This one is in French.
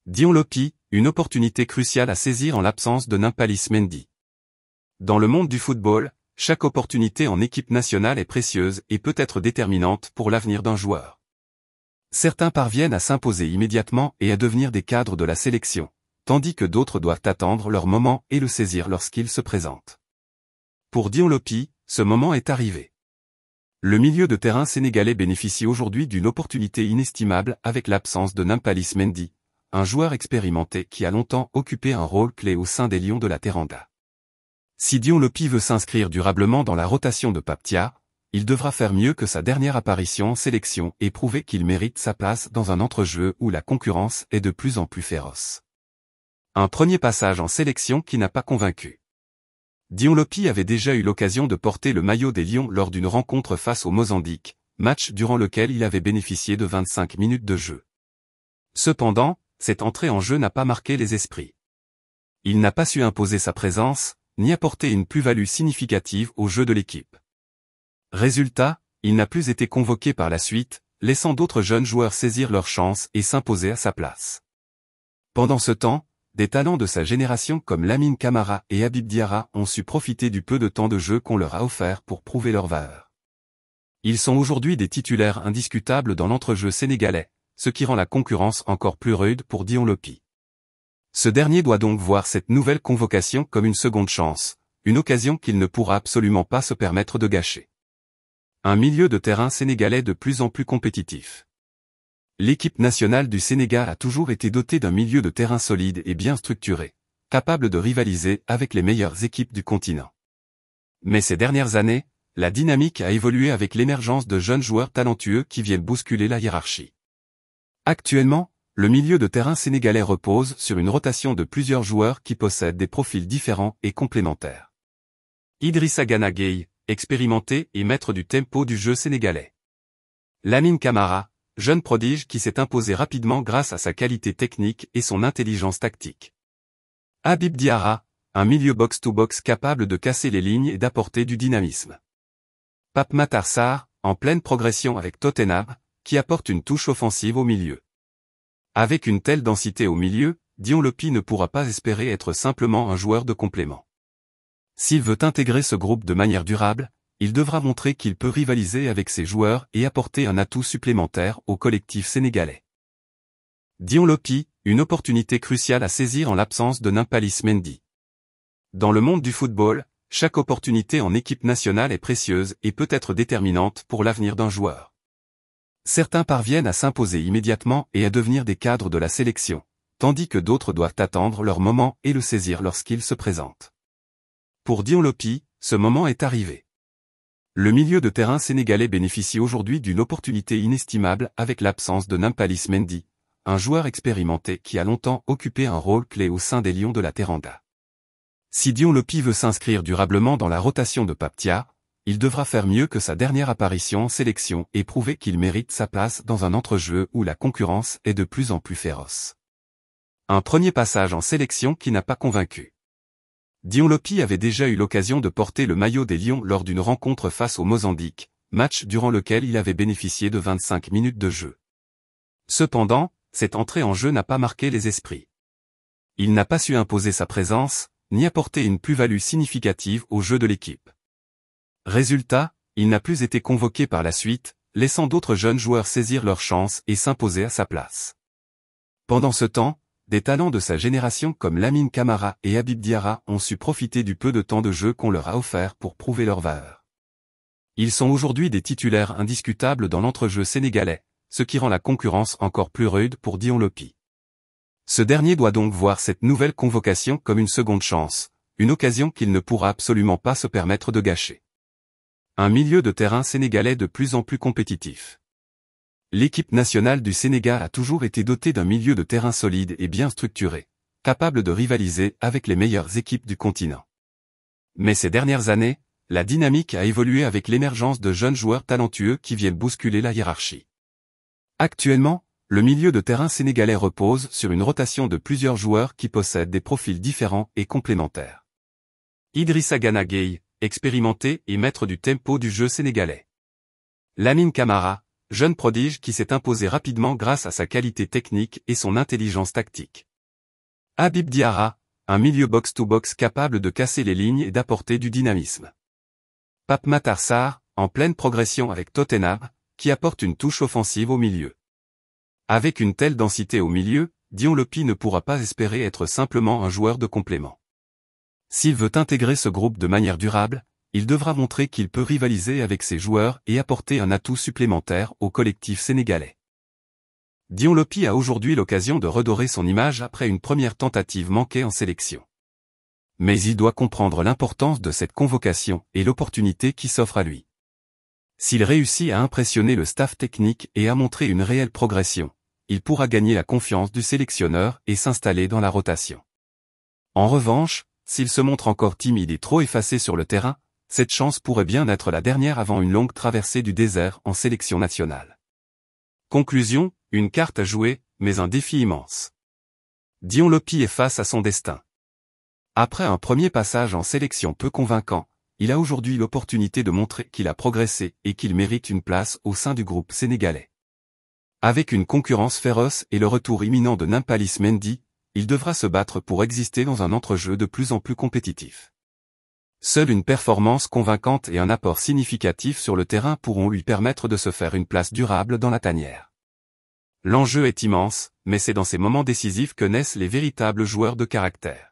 Dion Lopy, une opportunité cruciale à saisir en l'absence de Nampalys Mendy. Dans le monde du football, chaque opportunité en équipe nationale est précieuse et peut être déterminante pour l'avenir d'un joueur. Certains parviennent à s'imposer immédiatement et à devenir des cadres de la sélection, tandis que d'autres doivent attendre leur moment et le saisir lorsqu'il se présente. Pour Dion Lopy, ce moment est arrivé. Le milieu de terrain sénégalais bénéficie aujourd'hui d'une opportunité inestimable avec l'absence de Nampalys Mendy, un joueur expérimenté qui a longtemps occupé un rôle clé au sein des Lions de la Teranga. Si Dion Lopy veut s'inscrire durablement dans la rotation de Pape Thiaw, il devra faire mieux que sa dernière apparition en sélection et prouver qu'il mérite sa place dans un entrejeu où la concurrence est de plus en plus féroce. Un premier passage en sélection qui n'a pas convaincu. Dion Lopy avait déjà eu l'occasion de porter le maillot des Lions lors d'une rencontre face au Mozambique, match durant lequel il avait bénéficié de 25 minutes de jeu. Cependant, cette entrée en jeu n'a pas marqué les esprits. Il n'a pas su imposer sa présence, ni apporter une plus-value significative au jeu de l'équipe. Résultat, il n'a plus été convoqué par la suite, laissant d'autres jeunes joueurs saisir leur chance et s'imposer à sa place. Pendant ce temps, des talents de sa génération comme Lamine Camara et Habib Diarra ont su profiter du peu de temps de jeu qu'on leur a offert pour prouver leur valeur. Ils sont aujourd'hui des titulaires indiscutables dans l'entrejeu sénégalais, ce qui rend la concurrence encore plus rude pour Dion Lopy. Ce dernier doit donc voir cette nouvelle convocation comme une seconde chance, une occasion qu'il ne pourra absolument pas se permettre de gâcher. Un milieu de terrain sénégalais de plus en plus compétitif. L'équipe nationale du Sénégal a toujours été dotée d'un milieu de terrain solide et bien structuré, capable de rivaliser avec les meilleures équipes du continent. Mais ces dernières années, la dynamique a évolué avec l'émergence de jeunes joueurs talentueux qui viennent bousculer la hiérarchie. Actuellement, le milieu de terrain sénégalais repose sur une rotation de plusieurs joueurs qui possèdent des profils différents et complémentaires. Idrissa Gana Gueye, expérimenté et maître du tempo du jeu sénégalais. Lamine Camara, jeune prodige qui s'est imposé rapidement grâce à sa qualité technique et son intelligence tactique. Habib Diarra, un milieu box-to-box capable de casser les lignes et d'apporter du dynamisme. Pape Matar Sarr, en pleine progression avec Tottenham, qui apporte une touche offensive au milieu. Avec une telle densité au milieu, Dion Lopy ne pourra pas espérer être simplement un joueur de complément. S'il veut intégrer ce groupe de manière durable, il devra montrer qu'il peut rivaliser avec ses joueurs et apporter un atout supplémentaire au collectif sénégalais. Dion Lopy, une opportunité cruciale à saisir en l'absence de Nampalys Mendy. Dans le monde du football, chaque opportunité en équipe nationale est précieuse et peut être déterminante pour l'avenir d'un joueur. Certains parviennent à s'imposer immédiatement et à devenir des cadres de la sélection, tandis que d'autres doivent attendre leur moment et le saisir lorsqu'il se présente. Pour Dion Lopy, ce moment est arrivé. Le milieu de terrain sénégalais bénéficie aujourd'hui d'une opportunité inestimable avec l'absence de Nampalys Mendy, un joueur expérimenté qui a longtemps occupé un rôle clé au sein des Lions de la Teranga. Si Dion Lopy veut s'inscrire durablement dans la rotation de Pape Thiaw, il devra faire mieux que sa dernière apparition en sélection et prouver qu'il mérite sa place dans un entrejeu où la concurrence est de plus en plus féroce. Un premier passage en sélection qui n'a pas convaincu. Dion Lopy avait déjà eu l'occasion de porter le maillot des Lions lors d'une rencontre face au Mozambique, match durant lequel il avait bénéficié de 25 minutes de jeu. Cependant, cette entrée en jeu n'a pas marqué les esprits. Il n'a pas su imposer sa présence, ni apporter une plus-value significative au jeu de l'équipe. Résultat, il n'a plus été convoqué par la suite, laissant d'autres jeunes joueurs saisir leur chance et s'imposer à sa place. Pendant ce temps, des talents de sa génération comme Lamine Camara et Habib Diarra ont su profiter du peu de temps de jeu qu'on leur a offert pour prouver leur valeur. Ils sont aujourd'hui des titulaires indiscutables dans l'entrejeu sénégalais, ce qui rend la concurrence encore plus rude pour Dion Lopy. Ce dernier doit donc voir cette nouvelle convocation comme une seconde chance, une occasion qu'il ne pourra absolument pas se permettre de gâcher. Un milieu de terrain sénégalais de plus en plus compétitif. L'équipe nationale du Sénégal a toujours été dotée d'un milieu de terrain solide et bien structuré, capable de rivaliser avec les meilleures équipes du continent. Mais ces dernières années, la dynamique a évolué avec l'émergence de jeunes joueurs talentueux qui viennent bousculer la hiérarchie. Actuellement, le milieu de terrain sénégalais repose sur une rotation de plusieurs joueurs qui possèdent des profils différents et complémentaires. Idrissa Gana Gueye, expérimenté et maître du tempo du jeu sénégalais. Lamine Camara, jeune prodige qui s'est imposé rapidement grâce à sa qualité technique et son intelligence tactique. Habib Diarra, un milieu box-to-box capable de casser les lignes et d'apporter du dynamisme. Pape Matar Sarr, en pleine progression avec Tottenham, qui apporte une touche offensive au milieu. Avec une telle densité au milieu, Dion Lopy ne pourra pas espérer être simplement un joueur de complément. S'il veut intégrer ce groupe de manière durable, il devra montrer qu'il peut rivaliser avec ses joueurs et apporter un atout supplémentaire au collectif sénégalais. Dion Lopy a aujourd'hui l'occasion de redorer son image après une première tentative manquée en sélection. Mais il doit comprendre l'importance de cette convocation et l'opportunité qui s'offre à lui. S'il réussit à impressionner le staff technique et à montrer une réelle progression, il pourra gagner la confiance du sélectionneur et s'installer dans la rotation. En revanche, s'il se montre encore timide et trop effacé sur le terrain, cette chance pourrait bien être la dernière avant une longue traversée du désert en sélection nationale. Conclusion, une carte à jouer, mais un défi immense. Dion Lopy est face à son destin. Après un premier passage en sélection peu convaincant, il a aujourd'hui l'opportunité de montrer qu'il a progressé et qu'il mérite une place au sein du groupe sénégalais. Avec une concurrence féroce et le retour imminent de Nampalys Mendy, il devra se battre pour exister dans un entrejeu de plus en plus compétitif. Seule une performance convaincante et un apport significatif sur le terrain pourront lui permettre de se faire une place durable dans la tanière. L'enjeu est immense, mais c'est dans ces moments décisifs que naissent les véritables joueurs de caractère.